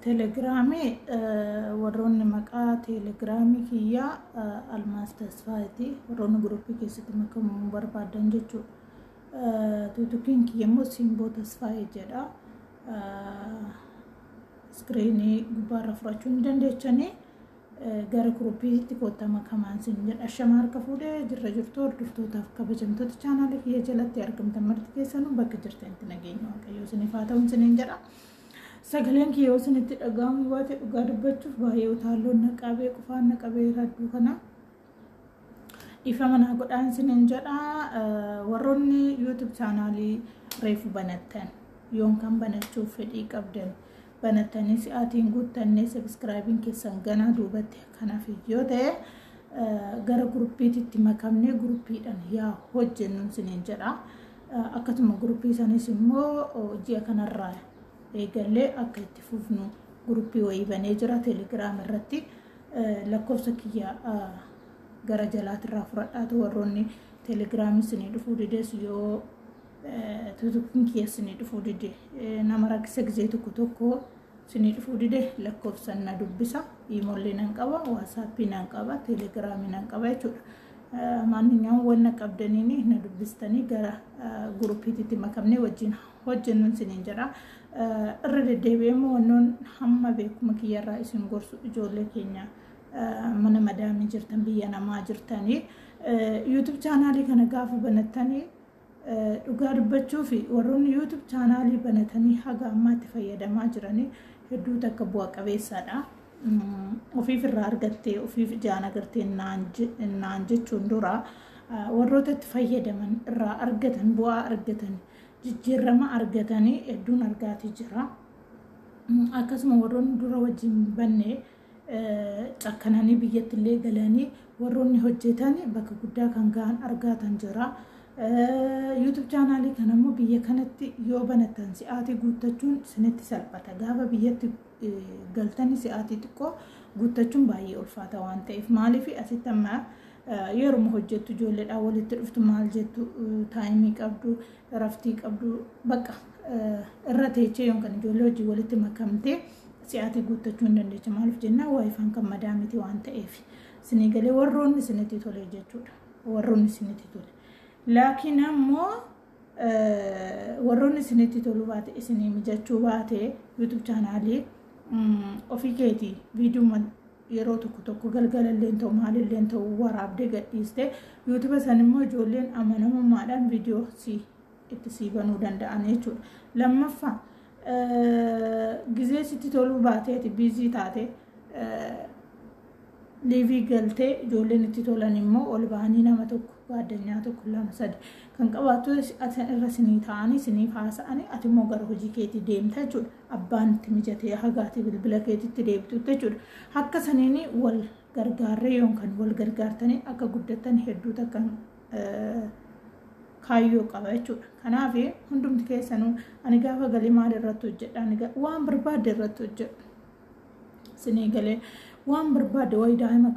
telegramii warroonni maqaa telegramii kiyya almaas tasfaayiti warroonni gruppii keessatti makamuun barbaadan jechuudha. Tuutukiin kiyya immoo simboo tasfaayii jedha. Iskiriinii gubbaarra fudhachuu ni dandeechanii gara gruppiitti kootta makamaan sin jedha. Ashama harka fuudhee jirra jirtu hordoftootaaf kabajamtoota chaanaalii kiyya jalatti argamtan marti keessanuu bakka jirtanitti nageenya waaqayyoo isiniif haa ta'u isiniin jedha. Sagaleen kiyya isinitti dhaga'amu baate dhugaa dubbachuuf baay'ee utaalloon naqabee qufaan naqabee radduu kana ifa manaa godhaan isiniin jedha. Warroonni YouTube chaanaalii reefu banattan yoon kan banachuuf fedhii qabdan banattanii si'aatiin guuttannee subscribing keessan ganaa duubatti kanaaf yoo ta'e gara gruppiitti makamnee gruppiidhaan yaa hojjennu isiniin jedha. Akkasuma gruppii sanis immoo ji'a kanarraa eegalee akka itti fufnu gruppii wayii banee jira Telegram irratti lakkoofsa kiyya gara jalaatirraa fudhadhaatu warroonni Telegram isinii dhufuu dides yoo tuutukiin kiyya isinii dhufuu dide nama rakkisa gisee tokko isinii dhufuu dide lakkoofsa na dubbisa iimoollee nan qaba waatsaappii nan qaba Telegramii nan qaba jechuudha. Maanninyaan wanna qabdaniini na dubbistanii gara gruppiitti makamnee wajjin hojjennu isiniin jedha. Irra deddeebi'eemmoo wannoon hamma beekuma kiyyarraa isin gorsu ijoollee keenya mana madaamii jirtan biyya namaa jirtanii YouTube chaanaalii kana gaafa banattanii dhugaa dubbachuu fi warroonni YouTube chaanaalii banatanii haga ammaatti fayyadamaa jiranii hedduu takka bu'a qabeessaadha. Ofiif irraa argattee ofiif ijaan agartee naan jechuun dura warroota itti fayyadaman irraa argatan bu'aa argatan jijjiirama argatanii hedduun argaatii jira. Akkasuma warroonni dura wajjin bannee cakkananii biyyatti illee galanii warroonni hojjetan bakka guddaa kan ga'an argatan jira. YouTube chaanaalii kana immoo biyya kanatti yoo banatan si'aatii guuttachuun isinitti salphata. Gaafa biyyatti galtanii si'aatii xiqqoo guuttachuun baay'ee ulfaata waan ta'eef maaliif asitti amma yeroo hojjettu ijoolleedhaan walitti dhuftu maal jettu taayimii qabdu raftii qabdu bakka irra teechee yookaan ijoollee hojii walitti makamtee si'aatii guuttachuu hin dandeecha. Maaliif jennaan waayifaan kan madaamiti waan ta'eef isinii galee warroonni isinitti tole jechuudha. Warroonni isinitti tole. Laakiin ammoo warroonni isinitti tolu baate isinii mijachuu baate YouTube chaanaalii ofii keetii viidiyoo yeroo tokko galgalallee ta'u maalillee ta'u waraabdee gadhiiste YouTube san immoo ijoolleen amanamummaadhaan viidiyoo itti siibanuu danda'an jechuudha. Lammaffaa gizee sitti toluu baateeti biizii taate liivii galtee ijoolleen itti tolan immoo ol ba'anii nama tokko baaddanyaa tokko lama sadi kan qabaattu asan irra sinii ta'anii siniif haasa'anii ati immoo gara hojii keetii deemta jechuudha. Abbaan itti mijatee hagaati bilbila keetitti deebtu jechuudha. Akka saniini wal gargaarree yookaan wal gargaartanii akka guddattan hedduu takkan kaayyoo qaba jechuudha. Kanaaf hundumti keessanuu ani gaafa galii maal irratti hojjedha ani waan barbaade irratti hojjedha. Sinii galee waan barbaade wayi daa'ima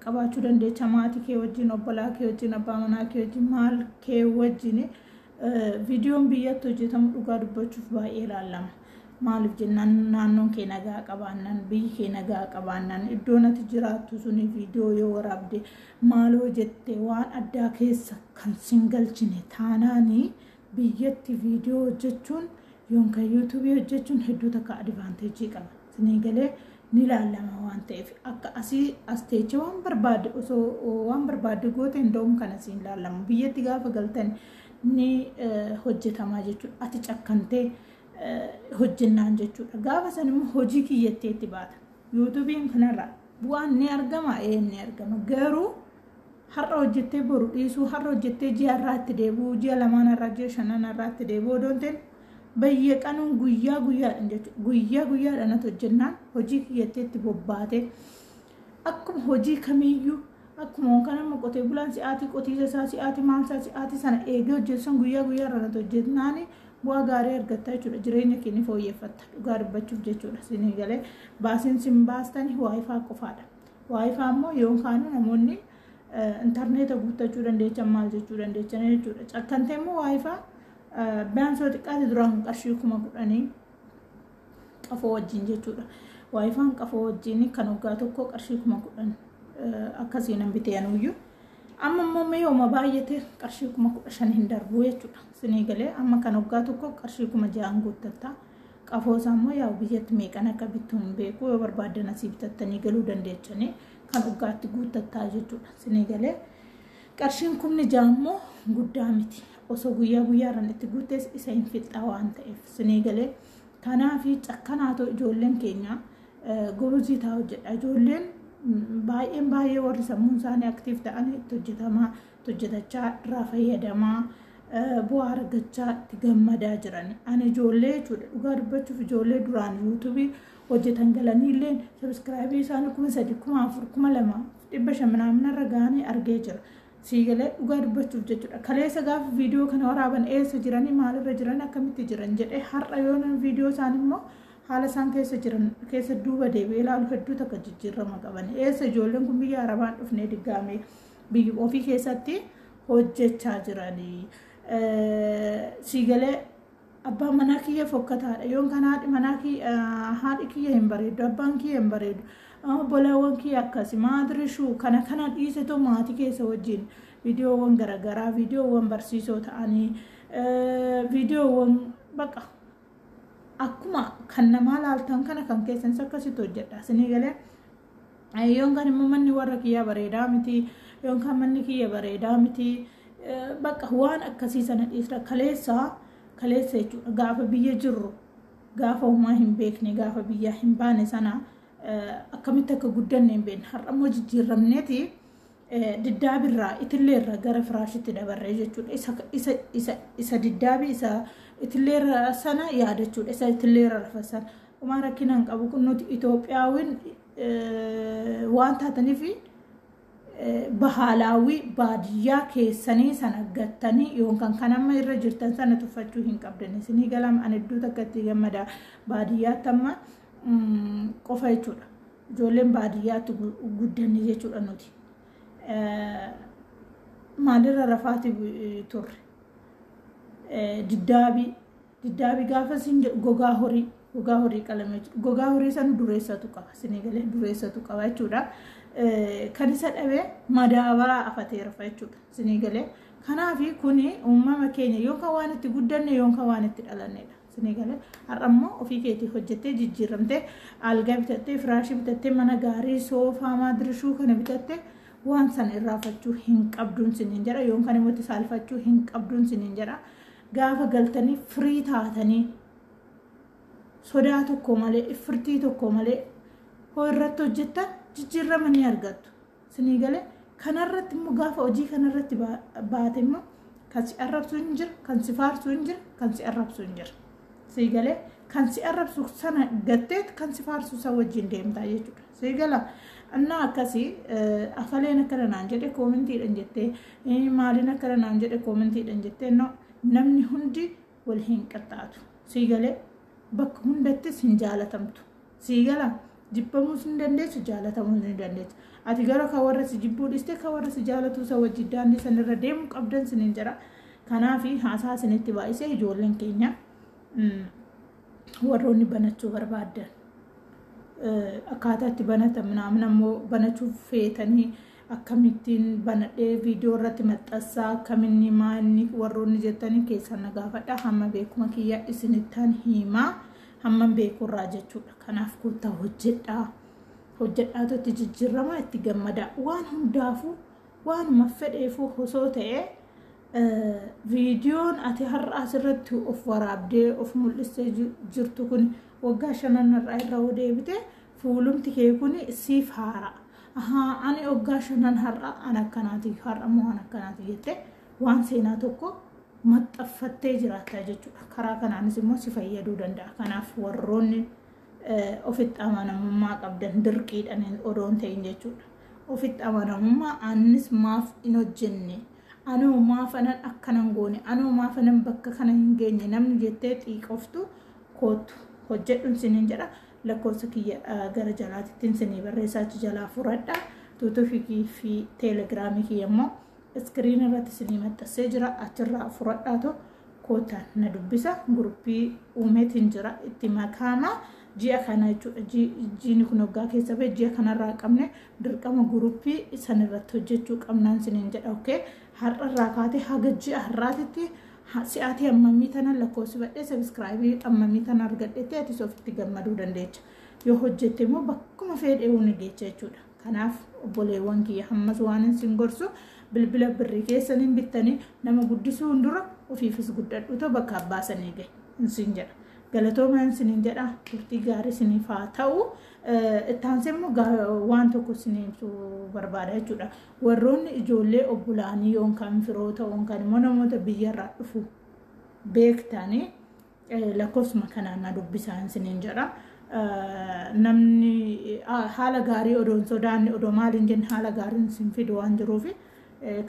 qabaachuu dandeecha maatii kee wajjin obbolaa kee wajjin abbaa manaa kee wajjin maal kee wajjin viidiyoon biyyatti hojjetamu dhugaa dubbachuuf baay'ee ilaalama. Maaliif jennaan naannoon kee nagaa qabaannaan biyyi kee nagaa qabaannaan iddoon ati jiraattu suni viidiyoo yoo waraabde maaloo jettee waan addaa keessa kan sin galchine taanaanii biyyatti viidiyoo hojjechuun yookaan yuutuubii hojjechuun hedduu takka advaanteejii qaba. Sinii galee ni ilaalama waan ta'eef akka asii asteechee waan barbaade osoo waan barbaade goote hindoom kana siin ilaalamu biyyatti gaafa galtan ni hojjetamaa jechuudha. Ati cakkantee hojjennaan jechuudha. Gaafa san immoo hojii kiyyatteetti baata. YouTubein kanarraa bu'aan ni argama ni argama garuu har'a hojjettee boru dhiisuu har'a hojjettee ji'a irraatti deebi'uu ji'a lamaan irraa ji'a shanan irraatti deebi'uu doonteen bayya qanuun guyyaa guyyaadhaan jechuudha. Guyyaadhaan ati hojjennaan hojii kiyyatteetti bobbaate akkuma hojii kamiyyuu akkuma kan amma qotee bulaan si'aatii qotiisa isaa si'aatii maalsaa si'aatii sana eegee hojjetan guyyaa guyyaadhaan ati hojjennaan bu'aa gaarii argatta jechuudha. Jireenya keenya fooyyeffatta dhugaa dubbachuuf jechuudha. Sinii galee baasiin sin baastanii waayifaa qofaadha. Waayifaa immoo yookaan namoonni intarneeta guuttachuu dandeechan maal jechuu dandeechan jechuudha. Cakkantee immoo waayifaa baansoo xiqqaati duraan qarshii 10,000 qafoo wajjin jechuudha. Waayifaan qafoo wajjin kan waggaa tokko qarshii 10,000 akkasiin hin biteeyanuyyuu. Amma immoo meeyyooma baay'ate qarshii 15,000 hin darbu jechuudha. Sinii galee amma kan waggaa tokko qarshii 6,000 guuttatta. Qafoo saammoo yaa biyyatti meeqan akka bittu hin beeku yoo barbaadan asii bitattanii galuu dandeechanii kan waggaatti guuttattaa jechuudha. Sinii galee qarshiin 6,000 immoo guddaa miti. Osoo guyyaa guyyaadhaan itti guuttes isa hin fixaa waan ta'eef. Sinii galee kanaafi cakkanaatoo ijoolleen keenya guruzii taa'u jedha. Ijoolleen baay'ee warri sammuun isaanii aktiif ta'an itti hojjetachaa irraa fayyadamaa bu'aa argachaa itti gammadaa jiran. Ani ijoollee jechuudha dhugaa dubbachuuf ijoollee duraan yuutuubii hojjetan galaniillee sabiskiraayibii isaanii 3,000, 4,000, 2,000 500 irra ga'anii argee jira. Siigalee dhugaa dubbachuuf jechuudha. Kaleessa gaafa viidiyoo kana waraaban eessa jiranii maalirra jiran akkamitti jiran jedhee har'a yoo viidiyoo isaanii immoo haala isaan keessa jiran keessa duuba deebi'ee ilaalu hedduu takka jijjiirama qaban. Eessa ijoolleen kun biyya arabaan dhufnee diggaamee biyya ofii keessatti hojjechaa jiranii. Siigalee abbaan manaa kiyya fokkataadha. Yoon kan haadhi kiyya hin bareedu, abbaan kiyya hin bareedu. Bolaawwan kiyya akkasi maadirishuu kana dhiisetoo maatii keessa wajjin viidiyoowwan garaagaraa, viidiyoowwan barsiisoo ta'anii, viidiyoowwan baqa. Akkuma kan namaa laaltan kana kan keessan akkasitti hojjedha. Sinii galee yoon kan immoo manni warra kiyyaa bareedaa miti, yoon kan manni kiyya bareedaa miti, baqa waan akkasii sana dhiisra kaleessa jechuudha. Gaafa biyya jirru, gaafa uumaa hin beekne, gaafa biyya hin baane sana akkamitti akka guddanne hin beekne. Har'a immoo jijjiiramneeti diddaabirraa itillee gara firaashitti dabarree jechuudha. Isa diddaabii isa itillee sana yaadachuudha. Isa itillee rafasan uumaa rakkinaan qabu kun nuti Itoophiyaawwan waan taataniif bahaalaawwi baadiyyaa keessanii sana gattanii yookaan kan amma irra jirtan sana tuffachuu hin qabdan. Isinii galam ani iddoo takkatti gammada baadiyyaatti amma qofa jechuudha. Ijoolleen baadiyyaatti guddanne jechuudha nuti. Maalirra rafaati turre. Diddaabii gaafa siin gogaa horii qalamee jiru. Gogaa horii sana dureessatu qaba. Sinii galee dureessatu qaba jechuudha. Kan isa dhabee madaabaraa afateera jechuudha. Sinii galee kanaafi kuni uumama keenya yookaan waan itti guddanne yookaan waan itti dhalannedha. Sinii galee har'a immoo ofii keetii hojjettee jijjiiramtee algaa bitattee firaashii bitattee mana gaarii soofaa maadirishuu kana bitattee waan sana irraafachuu hin qabduun siniin jedha yookaan immoo itti saalfachuu hin qabduun siniin jedha. Gaafa galtanii firii taatanii sodaa tokko malee ifirtii tokko malee hoo irratti hojjettan jijjiirama ni argattu. Sinii galee kanarratti immoo gaafa hojii kanarratti baate immoo kan si arrabsu hin jiru, kan si faarsu hin jiru, kan si arrabsu hin jiru. Sinii galee kan si arrabsu sana gatteet kan si faarsu isa wajjin deemtaa jechuudha. Sinii gala annaa akkasii afaleen akkana naan jedhe koomentiidhaan jettee maaliin akkana naan jedhe koomentiidhaan jettee namni hundi wal hin qaxxaatu. Sinii galee bakka hundattis hin jaalatamtu. Sinii gala jibbamuus hin dandeessu, jaalatamuus hin dandeessu. Ati gara kan warra si jibbuu dhiste kan warra si jaalatu isa wajjin daandii sanarra deemu qabdan siniin jira. Kanaafi haasaa isinitti baay'isee ijoolleen keenya warroonni banachuu barbaadan akkaataa itti banatan minaamin ammoo banachuuf feetanii akkamittiin banadhee viidiyoo irratti maxxansaa akkaminni maalni warroonni jettanii keessan na gaafadha. Hamma beekuma kiyya isinittaan himaa hamma beekurraa jechuudha. Kanaaf kottaa hojjedhaatu itti jijjiirama itti gammada. Waan hundaafuu waanuma fedheefuu osoo ta'ee viidiyoon ati har'a asirratti of waraabdee of mul'istee jirtu kun waggaa 5 irraa deebite fuulumti kee kun siif haara. Ani waggaa 5 har'a an akkanaati har'a moo an akkanaati jettee waan seenaa tokko maxxanfattee jiraatta jechuudha. Karaa kanaanis immoo si fayyaduu danda'a. Kanaaf warroonni ofitti amanamummaa qabdan dirqiidhaan odoon ta'in jechuudha. Ofitti amanamummaa anis maaf hin hojjenne. Anoo maafanan akkanan goone, anoo maafanan bakka kana hin geenye namni jettee xiiqoftu kootu hojjedhuun siniin jedha. Lakkoofsa kiyya gara jalaatittiin sinii barreessaachi jalaa furadha. Tuutuufii fi teelegiraamii kiyya immoo iskiriin irratti sinii maxxansee jira. Achirraa furadhaatu kootaan na dubbisa. Guruppii uumeetiin jira itti makaama. ji'a kana jechuudha jiini kun waggaa keessa ba'e ji'a kanarraa qabne dirqama guruppii sanirratti hojjechuu qabnaan siniin jedha okay har'arraa kaatee haga ji'a har'aatitti si'aatii ammamii tana lakkoofsifadhee sabiskiraayibii ammamii tana argadheetti ati ofitti gammaduu dandeecha yoo hojjette immoo bakkuma fedhee ni geecha jechuudha kanaaf obboleewwan kiyya hammas waan isin gorsu bilbila birrii keessaniin bittanii nama guddisuu hundura ofiifis guddadhu ta'u bakka abbaasanii gahe isin jedha galatoomaan isiniin jedha turtii gaarii isiniif haa ta'u ittaansee immoo waan tokko isiniif barbaada jechuudha warroonni ijoollee obbolaanii yookaan firoota yookaan immoo namoota biyyarraa dhufu beektanii lakkoofsuma kanaan na dubbisaan isiniin jedha namni haala gaarii odoon sodaanne odoo maaliin jenne haala gaariin isin fidu waan jiruufi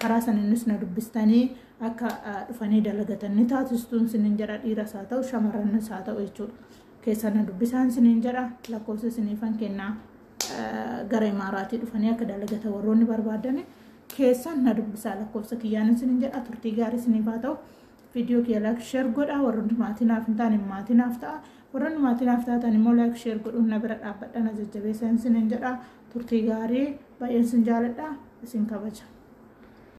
karaa saninnis na dubbistanii akka dhufanii dalagatanii taasistuun isiniin jedha dhiiras haa ta'u shamarrannis haa ta'u jechuudha keessa na dubbisaan isiniin jedha lakkoofsa isiniifan kennaa gara imaaraatii dhufanii akka dalagata warroonni barbaadani keessa na dubbisaa lakkoofsa kiyyaan isiniin jedha turtii gaarii isiniif haa ta'u viidiyoo kiyya laayik sheer godhaa warroonni maatiinaaf hin taane maatiinaaf ta'a warroonni maatiinaaf taatan immoo laayik sheer godhuun na bira dhaabbadha na jajjabeessan isiniin jedha turtii gaarii baay'een isin jaaladha isin kabaja